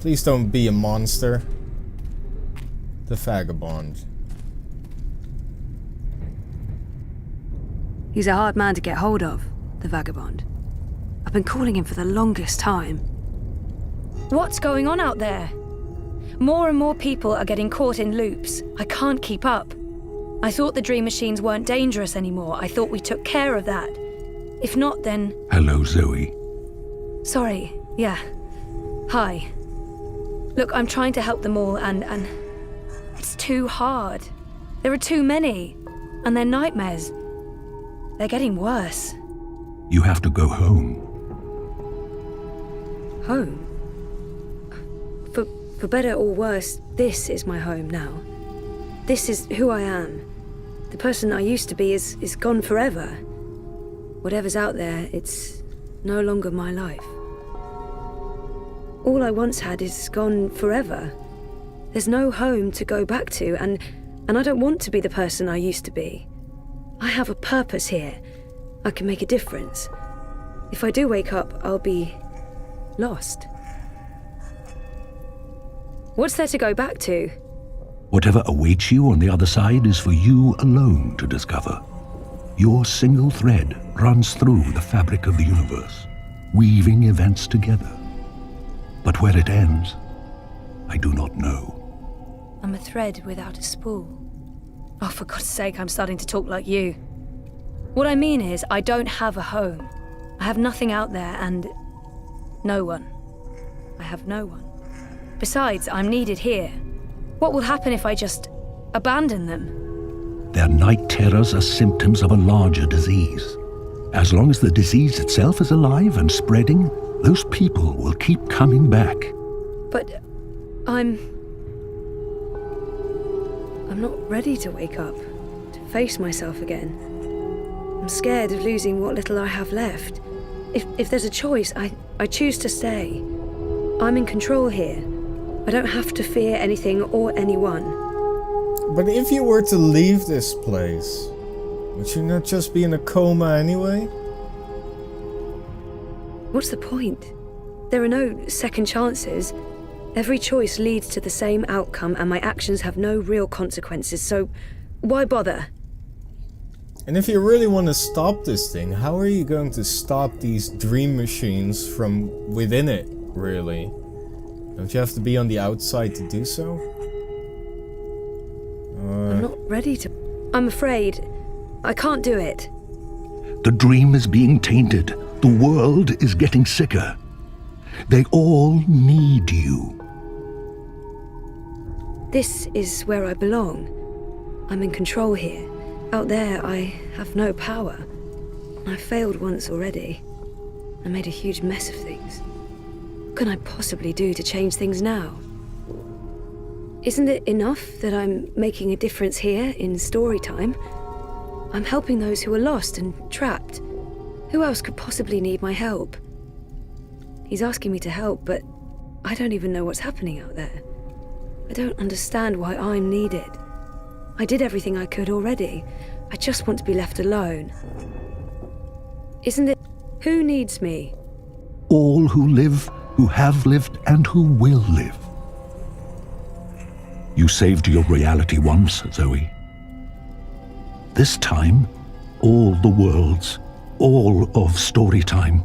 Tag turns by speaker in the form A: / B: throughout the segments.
A: Please don't be a monster. The vagabond.
B: He's a hard man to get hold of, the vagabond. I've been calling him for the longest time.
C: What's going on out there? More and more people are getting caught in loops. I can't keep up. I thought the dream machines weren't dangerous anymore. I thought we took care of that. If not, then...
D: Hello, Zoe.
C: Sorry, yeah. Hi. Look, I'm trying to help them all and... It's too hard. There are too many. And they're nightmares. They're getting worse.
D: You have to go home.
B: Home? For better or worse, this is my home now. This is who I am. The person I used to be is gone forever. Whatever's out there, it's no longer my life. All I once had is gone forever. There's no home to go back to, and I don't want to be the person I used to be. I have a purpose here. I can make a difference. If I do wake up, I'll be lost. What's there to go back to?
D: Whatever awaits you on the other side is for you alone to discover. Your single thread runs through the fabric of the universe, weaving events together. But where it ends, I do not know.
C: I'm a thread without a spool. Oh, for God's sake, I'm starting to talk like you. What I mean is, I don't have a home. I have nothing out there and... no one. I have no one. Besides, I'm needed here. What will happen if I just abandon them?
D: Their night terrors are symptoms of a larger disease. As long as the disease itself is alive and spreading, those people will keep coming back.
B: But I'm not ready to wake up, to face myself again. I'm scared of losing what little I have left. If there's a choice, I choose to stay. I'm in control here. I don't have to fear anything or anyone.
A: But if you were to leave this place, would you not just be in a coma anyway?
B: What's the point? There are no second chances. Every choice leads to the same outcome, and my actions have no real consequences, so why bother?
A: And if you really want to stop this thing, how are you going to stop these dream machines from within it, really? Don't you have to be on the outside to do so?
B: I'm not ready to... I'm afraid. I can't do it.
D: The dream is being tainted. The world is getting sicker. They all need you.
B: This is where I belong. I'm in control here. Out there, I have no power. I failed once already. I made a huge mess of things. What can I possibly do to change things now? Isn't it enough that I'm making a difference here in story time? I'm helping those who are lost and trapped. Who else could possibly need my help? He's asking me to help, but I don't even know what's happening out there. I don't understand why I'm needed. I did everything I could already. I just want to be left alone. Isn't it? Who needs me?
D: All who live, who have lived, and who will live. You saved your reality once, Zoe. This time, all the worlds, all of story time,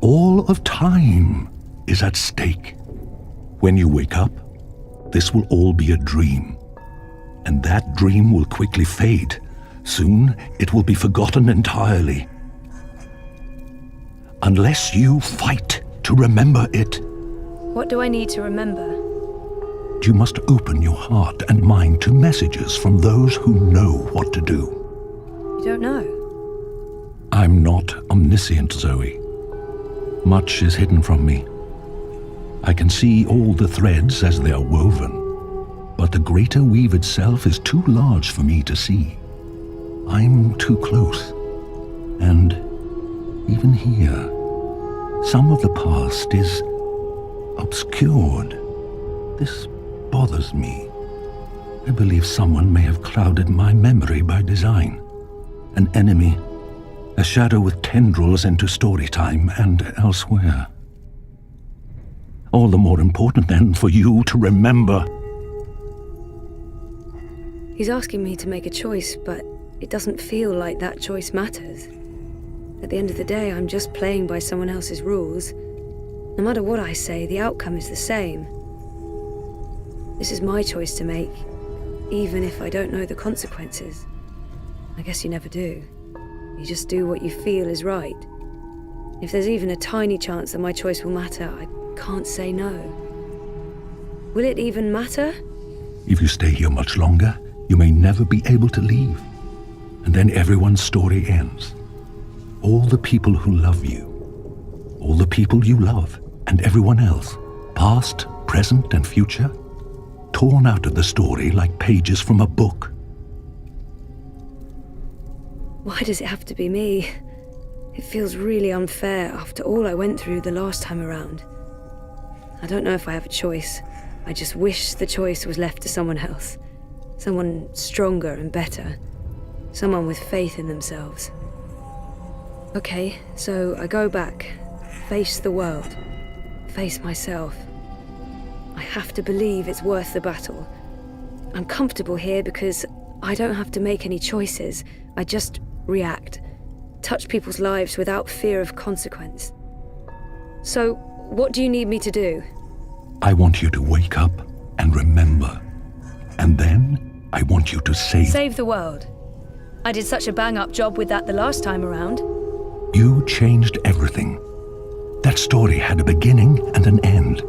D: all of time is at stake. When you wake up, this will all be a dream. And that dream will quickly fade. Soon, it will be forgotten entirely. Unless you fight to remember it.
C: What do I need to remember?
D: You must open your heart and mind to messages from those who know what to do.
B: You don't know?
D: I'm not omniscient, Zoe. Much is hidden from me. I can see all the threads as they are woven, but the greater weave itself is too large for me to see. I'm too close. And even here, some of the past is obscured. This bothers me. I believe someone may have clouded my memory by design. An enemy, a shadow with tendrils into story time and elsewhere. All the more important then for you to remember.
B: He's asking me to make a choice, but it doesn't feel like that choice matters. At the end of the day, I'm just playing by someone else's rules. No matter what I say, the outcome is the same. This is my choice to make, even if I don't know the consequences. I guess you never do. You just do what you feel is right. If there's even a tiny chance that my choice will matter, I can't say no. Will it even matter?
D: If you stay here much longer, you may never be able to leave. And then everyone's story ends. All the people who love you, all the people you love, and everyone else, past, present, and future, torn out of the story like pages from a book.
B: Why does it have to be me? It feels really unfair after all I went through the last time around. I don't know if I have a choice. I just wish the choice was left to someone else. Someone stronger and better. Someone with faith in themselves. Okay, so I go back. Face the world. Face myself. I have to believe it's worth the battle. I'm comfortable here because I don't have to make any choices. I just react. Touch people's lives without fear of consequence. So, what do you need me to do?
D: I want you to wake up and remember. And then, I want you to
C: Save the world. I did such a bang-up job with that the last time around.
D: You changed everything. That story had a beginning and an end.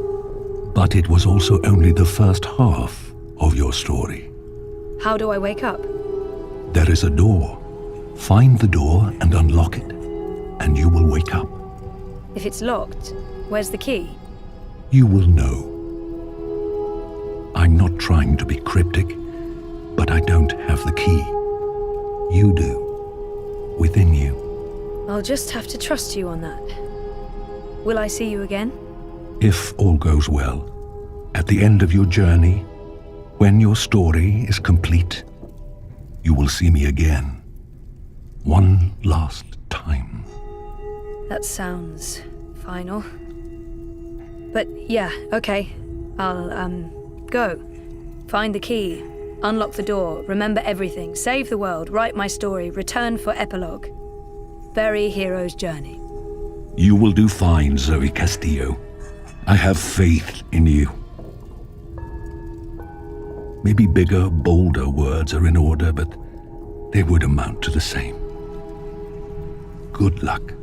D: But it was also only the first half of your story.
C: How do I wake up?
D: There is a door. Find the door and unlock it, and you will wake up.
C: If it's locked, where's the key?
D: You will know. I'm not trying to be cryptic, but I don't have the key. You do. Within you.
C: I'll just have to trust you on that. Will I see you again?
D: If all goes well, at the end of your journey, when your story is complete, you will see me again. One last time.
C: That sounds final. But yeah, okay. I'll, go. Find the key. Unlock the door. Remember everything. Save the world. Write my story. Return for epilogue. Bury hero's journey.
D: You will do fine, Zoe Castillo. I have faith in you. Maybe bigger, bolder words are in order, but they would amount to the same. Good luck.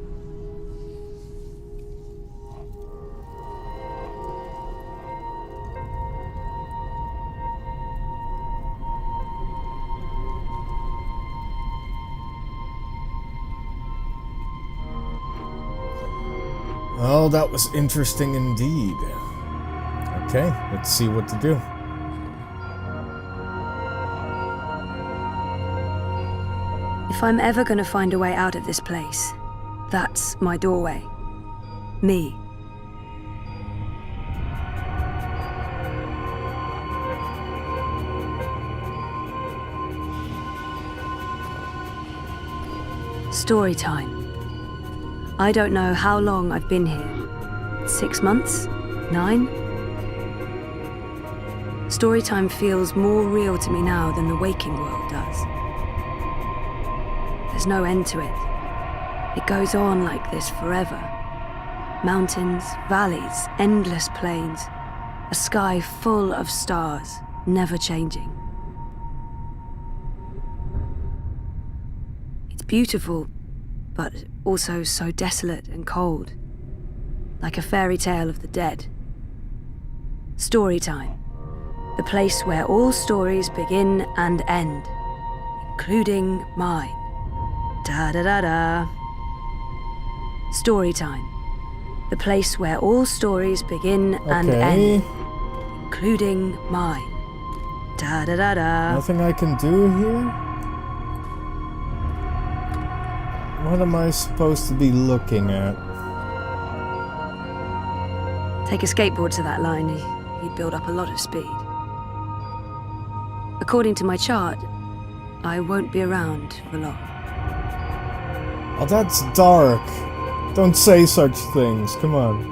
A: Oh, that was interesting indeed. Okay, let's see what to do.
B: If I'm ever gonna find a way out of this place, that's my doorway. Me. Story time. I don't know how long I've been here. 6 months? 9? Storytime feels more real to me now than the waking world does. There's no end to it. It goes on like this forever. Mountains, valleys, endless plains. A sky full of stars, never changing. It's beautiful, but also so desolate and cold. Like a fairy tale of the dead. Storytime. The place where all stories begin and end, including mine. Da-da-da-da. Storytime. The place where all stories begin and end, including mine. Da-da-da-da.
A: Nothing I can do here? What am I supposed to be looking at?
B: Take a skateboard to that line, you'd build up a lot of speed. According to my chart, I won't be around for long.
A: Oh, that's dark. Don't say such things, come on.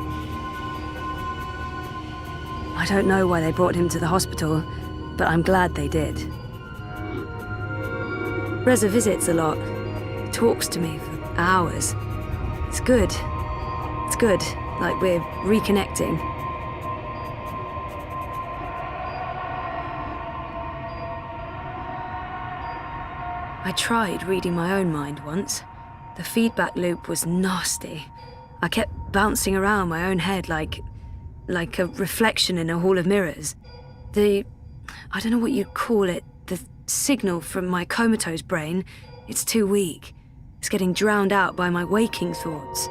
B: I don't know why they brought him to the hospital, but I'm glad they did. Reza visits a lot. Talks to me for hours. It's good. It's good, like we're reconnecting. I tried reading my own mind once. The feedback loop was nasty. I kept bouncing around my own head like a reflection in a hall of mirrors. I don't know what you'd call it, the signal from my comatose brain, it's too weak. It's getting drowned out by my waking thoughts.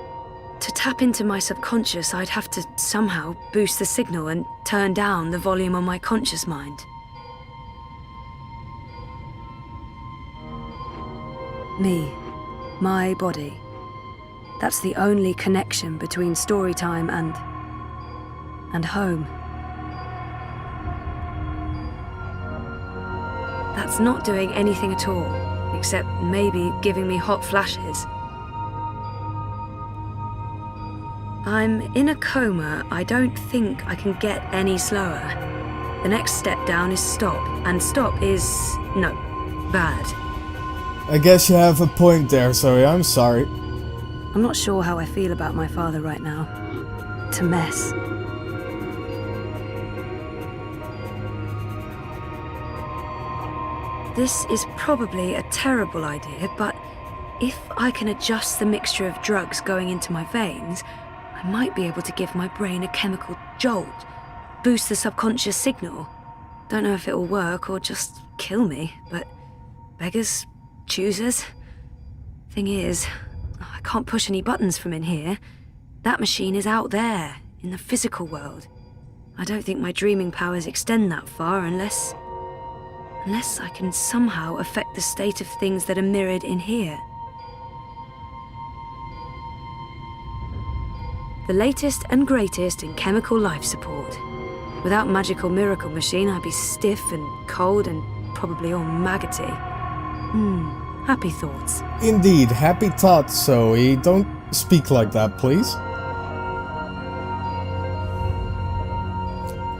B: To tap into my subconscious, I'd have to somehow boost the signal and turn down the volume on my conscious mind. Me, my body. That's the only connection between storytime and home. That's not doing anything at all, except maybe giving me hot flashes. I'm in a coma. I don't think I can get any slower. The next step down is stop, and stop is, no, bad.
A: I guess you have a point there, Zoe. I'm sorry.
B: I'm not sure how I feel about my father right now. It's a mess. This is probably a terrible idea, but if I can adjust the mixture of drugs going into my veins, I might be able to give my brain a chemical jolt, boost the subconscious signal. Don't know if it'll work or just kill me, but beggars, choosers. Thing is, I can't push any buttons from in here. That machine is out there, in the physical world. I don't think my dreaming powers extend that far unless I can somehow affect the state of things that are mirrored in here. The latest and greatest in chemical life support. Without magical miracle machine, I'd be stiff and cold and probably all maggoty. Happy thoughts.
A: Indeed, happy thoughts, Zoe. Don't speak like that, please.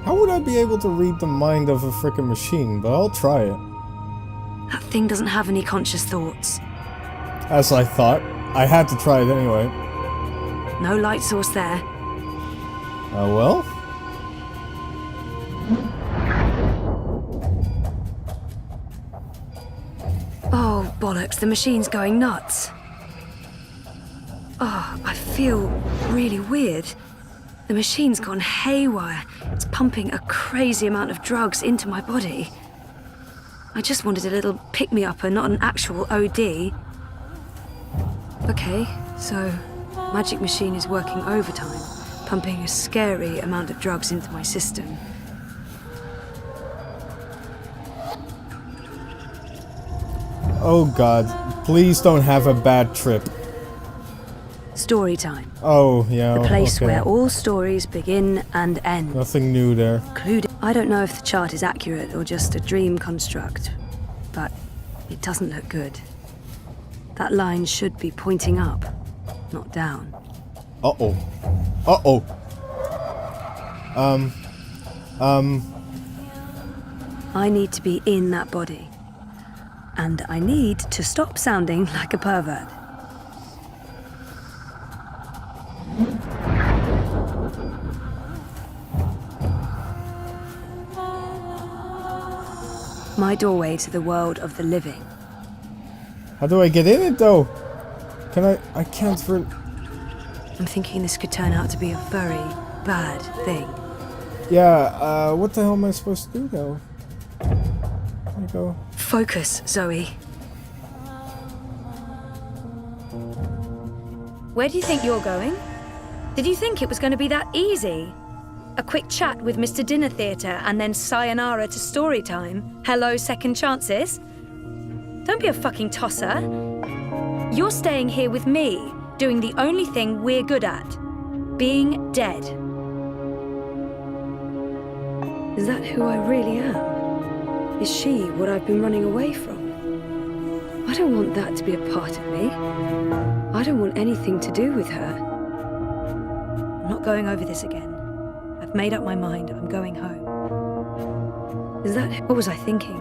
A: How would I be able to read the mind of a frickin' machine? But I'll try it.
B: That thing doesn't have any conscious thoughts.
A: As I thought. I had to try it anyway.
B: No light source there.
A: Oh well?
B: Oh, bollocks, the machine's going nuts. Oh, I feel really weird. The machine's gone haywire. It's pumping a crazy amount of drugs into my body. I just wanted a little pick-me-upper, not an actual OD. Okay, so magic machine is working overtime, pumping a scary amount of drugs into my system.
A: Oh god, please don't have a bad trip.
B: Story time.
A: Oh, yeah,
B: The place
A: okay.
B: where all stories begin and end.
A: Nothing new there.
B: I don't know if the chart is accurate or just a dream construct, but it doesn't look good. That line should be pointing up, not down.
A: Uh-oh. Uh-oh.
B: I need to be in that body. And I need to stop sounding like a pervert. My doorway to the world of the living.
A: How do I get in it, though? I can't for...
B: I'm thinking this could turn out to be a very bad thing.
A: Yeah, what the hell am I supposed to do, though? There you go.
B: Focus, Zoe.
C: Where do you think you're going? Did you think it was going to be that easy? A quick chat with Mr. Dinner Theatre and then sayonara to story time? Hello, second chances? Don't be a fucking tosser. You're staying here with me, doing the only thing we're good at. Being dead.
B: Is that who I really am? Is she what I've been running away from? I don't want that to be a part of me. I don't want anything to do with her.
C: I'm not going over this again. I've I've made up my mind. I'm going home. Is that... What was I thinking?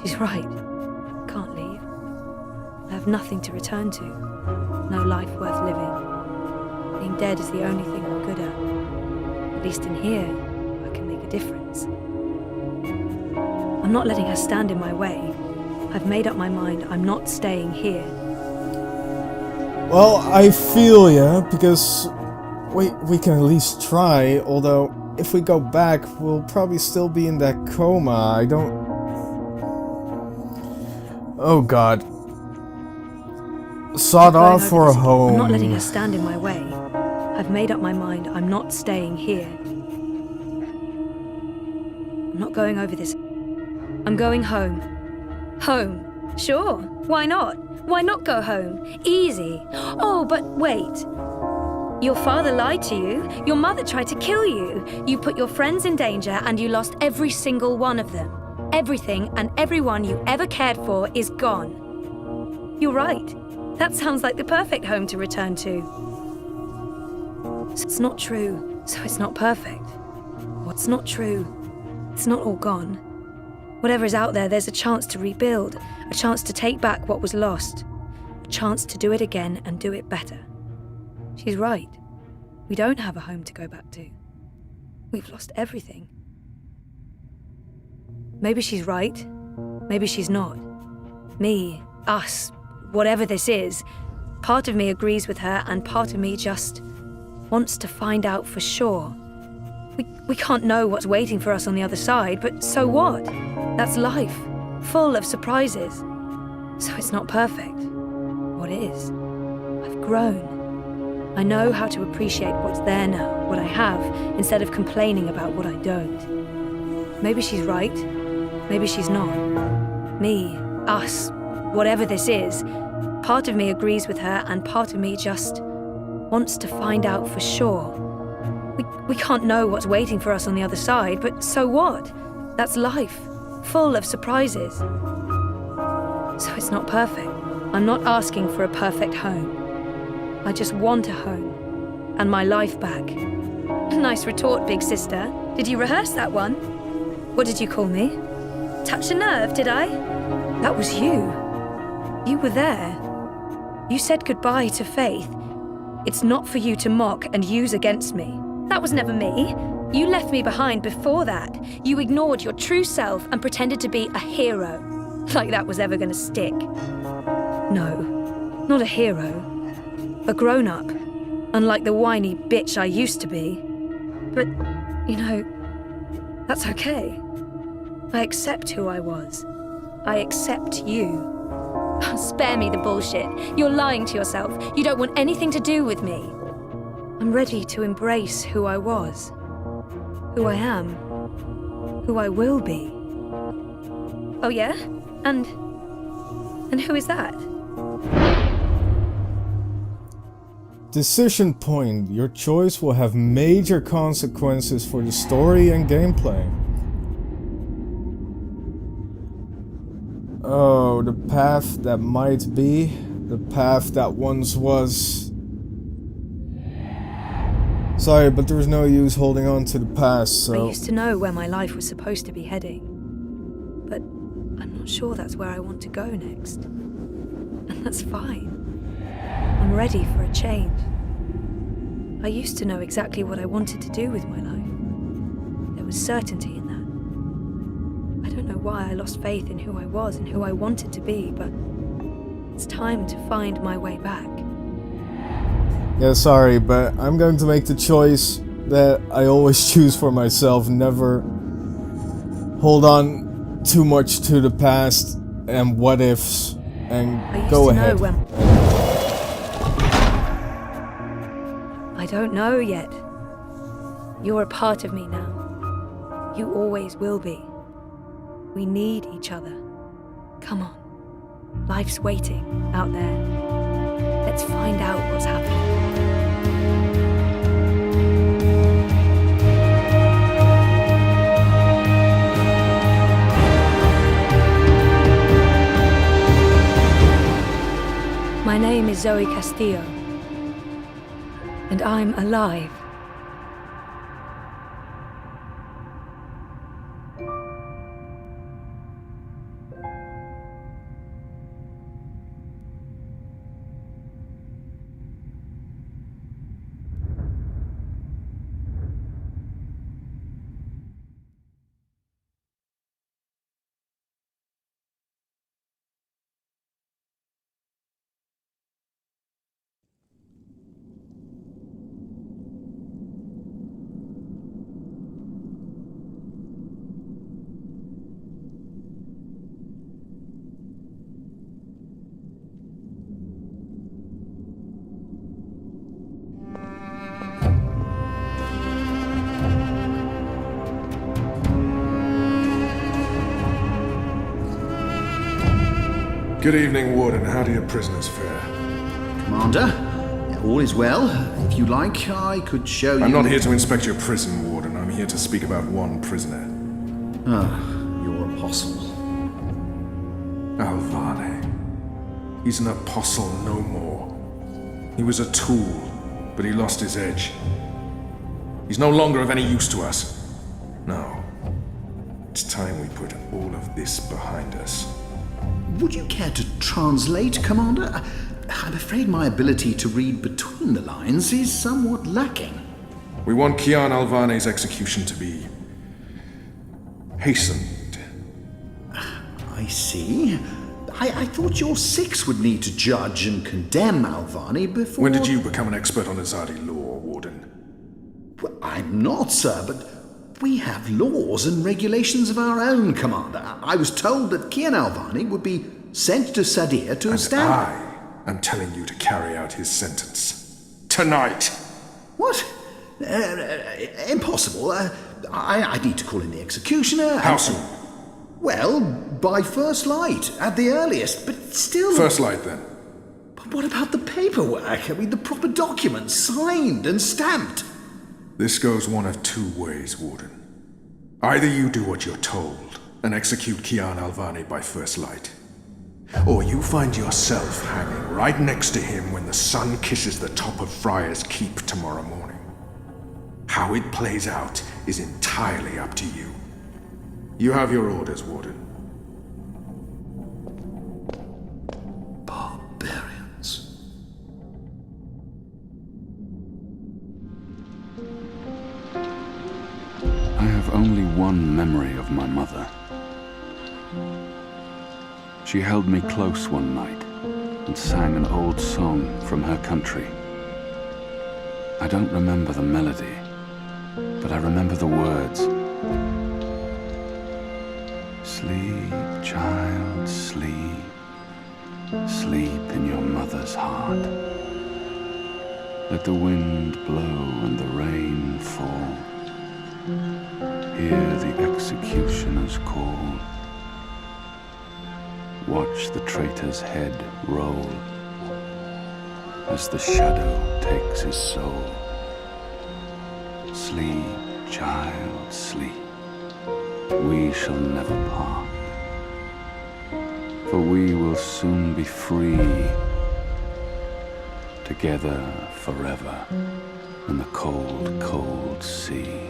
C: She's right. I can't leave. I have nothing to return to. No life worth living. Being dead is the only thing I'm good at. At least in here, I can make a difference. I'm not letting her stand in my way. I've made up my mind. I'm not staying here.
A: Well, I feel ya, because we can at least try, although if we go back, we'll probably still be in that coma. I don't... Oh god. Sawed off for a home.
C: I'm not letting her stand in my way. I've made up my mind. I'm not staying here. I'm not going over this. I'm going home. Home. Sure. Why not? Why not go home? Easy. Oh, but wait. Your father lied to you. Your mother tried to kill you. You put your friends in danger and you lost every single one of them. Everything and everyone you ever cared for is gone. You're right. That sounds like the perfect home to return to. So it's not true, so it's not perfect. What's not true? It's not all gone. Whatever is out there, there's a chance to rebuild, a chance to take back what was lost, a chance to do it again and do it better. She's right. We don't have a home to go back to. We've lost everything. Maybe she's right. Maybe she's not. Me, us, whatever this is, part of me agrees with her and part of me just wants to find out for sure. We can't know what's waiting for us on the other side, but so what? That's life, full of surprises. So it's not perfect. What is? I've grown. I know how to appreciate what's there now, what I have, instead of complaining about what I don't. Maybe she's right. Maybe she's not. Me, us, whatever this is, part of me agrees with her and part of me just wants to find out for sure. We can't know what's waiting for us on the other side, but so what? That's life, full of surprises. So it's not perfect. I'm not asking for a perfect home. I just want a home, and my life back. Nice retort, big sister. Did you rehearse that one? What did you call me? Touch a nerve, did I? That was you. You were there. You said goodbye to faith. It's not for you to mock and use against me. That was never me. You left me behind before that. You ignored your true self and pretended to be a hero. Like that was ever gonna stick. No, not a hero. A grown-up. Unlike the whiny bitch I used to be. But, you know, that's okay. I accept who I was. I accept you. Spare me the bullshit. You're lying to yourself. You don't want anything to do with me. I'm ready to embrace who I was, who I am, who I will be. Oh yeah? And who is that?
A: Decision point. Your choice will have major consequences for the story and gameplay. Oh, the path that might be, the path that once was. Sorry, but there's no use holding on to the past, so...
C: I used to know where my life was supposed to be heading. But I'm not sure that's where I want to go next. And that's fine. I'm ready for a change. I used to know exactly what I wanted to do with my life. There was certainty in that. I don't know why I lost faith in who I was and who I wanted to be, but it's time to find my way back.
A: Yeah, sorry, but I'm going to make the choice that I always choose for myself. Never hold on too much to the past and what ifs, and go ahead.
C: I don't know yet. You're a part of me now. You always will be. We need each other. Come on. Life's waiting out there. Let's find out what's happening. My name is Zoe Castillo, and I'm alive.
E: Good evening, Warden. How do your prisoners fare?
F: Commander, all is well. If you like, I could show you...
E: I'm not here to inspect your prison, Warden. I'm here to speak about one prisoner.
F: Your apostle.
E: Alvane. He's an apostle no more. He was a tool, but he lost his edge. He's no longer of any use to us. No. It's time we put all of this behind us.
F: Would you care to translate, Commander? I'm afraid my ability to read between the lines is somewhat lacking.
E: We want Kian Alvane's execution to be... hastened.
F: I see. I thought your six would need to judge and condemn Alvane before...
E: When did you become an expert on Azadi law, Warden?
F: Well, I'm not, sir, but we have laws and regulations of our own, Commander. I was told that Kian Alvane would be sent to Sadir to establish...
E: I'm telling you to carry out his sentence. Tonight!
F: What? Impossible. I need to call in the executioner.
E: How soon?
F: Well, by first light, at the earliest, but still...
E: First light, then.
F: But what about the paperwork? I mean, the proper documents, signed and stamped.
E: This goes one of two ways, Warden. Either you do what you're told and execute Kian Alvane by first light, or you find yourself hanging right next to him when the sun kisses the top of Friar's Keep tomorrow morning. How it plays out is entirely up to you. You have your orders, Warden.
F: Barbarians.
G: I have only one memory of my mother. She held me close one night and sang an old song from her country. I don't remember the melody, but I remember the words. Sleep, child, sleep. Sleep in your mother's heart. Let the wind blow and the rain fall. Hear the executioner's call. Watch the traitor's head roll as the shadow takes his soul. Sleep, child, sleep. We shall never part, for we will soon be free, together forever in the cold, cold sea.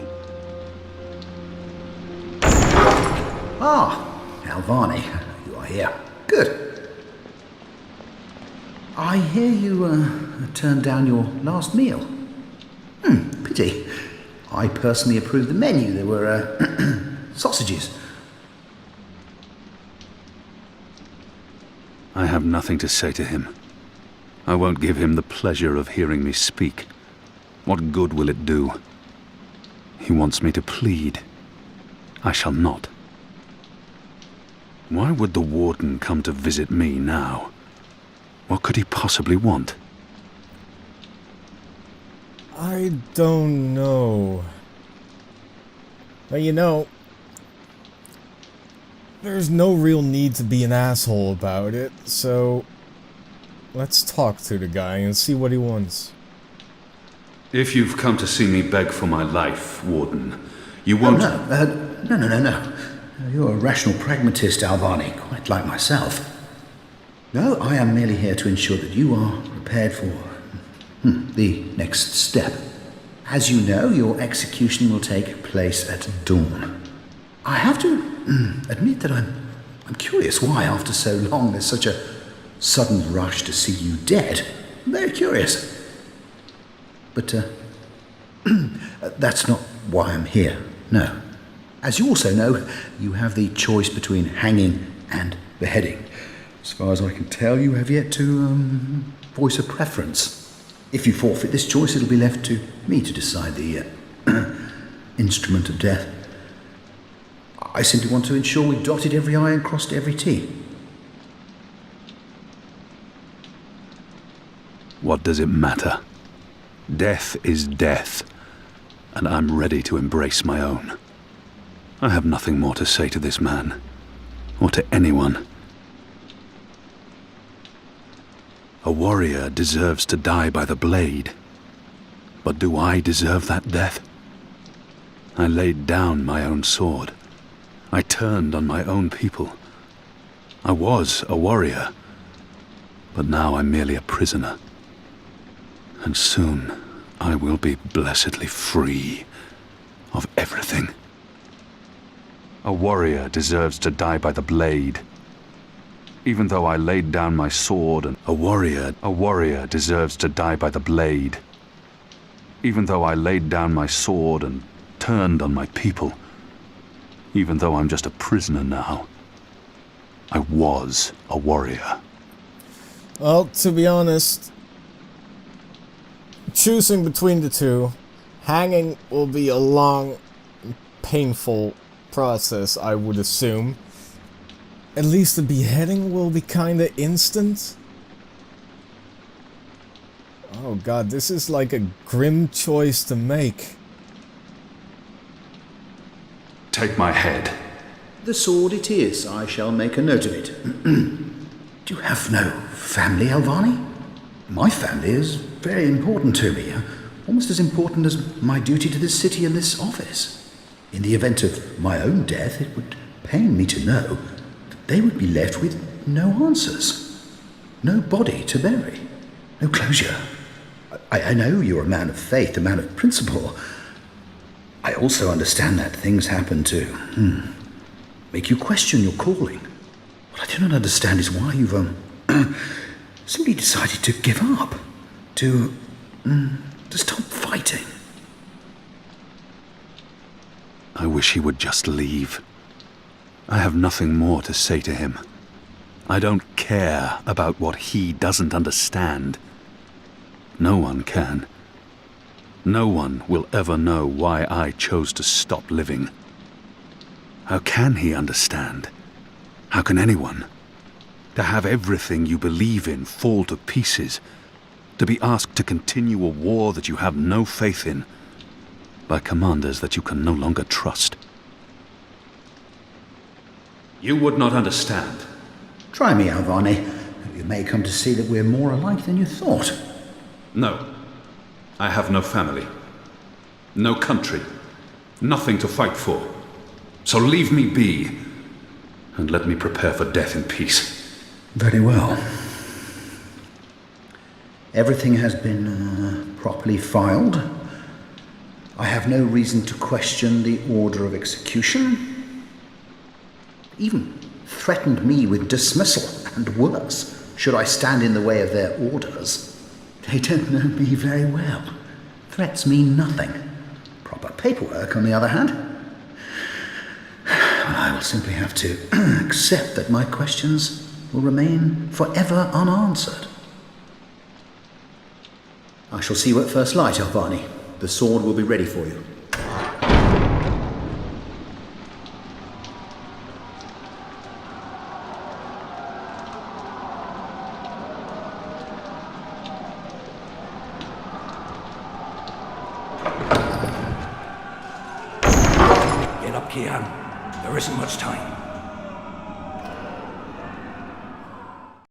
F: Ah, Alvane, you are here. Good. I hear you turned down your last meal. Pity. I personally approved the menu. There were sausages.
G: I have nothing to say to him. I won't give him the pleasure of hearing me speak. What good will it do? He wants me to plead. I shall not. Why would the warden come to visit me now? What could he possibly want?
A: I don't know. But you know, there's no real need to be an asshole about it, so let's talk to the guy and see what he wants.
G: If you've come to see me beg for my life, Warden, you won't...
F: No. You're a rational pragmatist, Alvane, quite like myself. No, I am merely here to ensure that you are prepared for the next step. As you know, your execution will take place at dawn. I have to admit that I'm curious why, after so long, there's such a sudden rush to see you dead. I'm very curious. But that's not why I'm here, no. As you also know, you have the choice between hanging and beheading. As far as I can tell, you have yet to voice a preference. If you forfeit this choice, it'll be left to me to decide the instrument of death. I simply want to ensure we've dotted every I and crossed every T.
G: What does it matter? Death is death, and I'm ready to embrace my own. I have nothing more to say to this man, or to anyone. A warrior deserves to die by the blade. But do I deserve that death? I laid down my own sword. I turned on my own people. I was a warrior, but now I'm merely a prisoner. And soon I will be blessedly free of everything. A warrior deserves to die by the blade. Even though I laid down my sword, and a warrior deserves to die by the blade. Even though I laid down my sword and turned on my people. Even though I'm just a prisoner now. I was a warrior.
A: Well, to be honest, choosing between the two, hanging will be a long, painful process, I would assume. At least the beheading will be kinda instant. Oh god, this is like a grim choice to make.
G: Take my head.
F: The sword it is. I shall make a note of it. Do you have no family, Alvani? My family is very important to me. Almost as important as my duty to this city and this office. In the event of my own death, it would pain me to know that they would be left with no answers. No body to bury. No closure. I know you're a man of faith, a man of principle. I also understand that things happen to make you question your calling. What I do not understand is why you've simply decided to give up, to stop fighting.
G: I wish he would just leave. I have nothing more to say to him. I don't care about what he doesn't understand. No one can. No one will ever know why I chose to stop living. How can he understand? How can anyone? To have everything you believe in fall to pieces. To be asked to continue a war that you have no faith in. By commanders that you can no longer trust. You would not understand.
F: Try me, Alvani. You may come to see that we're more alike than you thought.
G: No. I have no family. No country. Nothing to fight for. So leave me be. And let me prepare for death in peace.
F: Very well. Everything has been properly filed. I have no reason to question the order of execution. Even threatened me with dismissal, and worse, should I stand in the way of their orders. They don't know me very well. Threats mean nothing. Proper paperwork, on the other hand. I will simply have to accept that my questions will remain forever unanswered. I shall see you at first light, Alvani. The sword will be ready for you.
H: Get up, Kian. There isn't much time.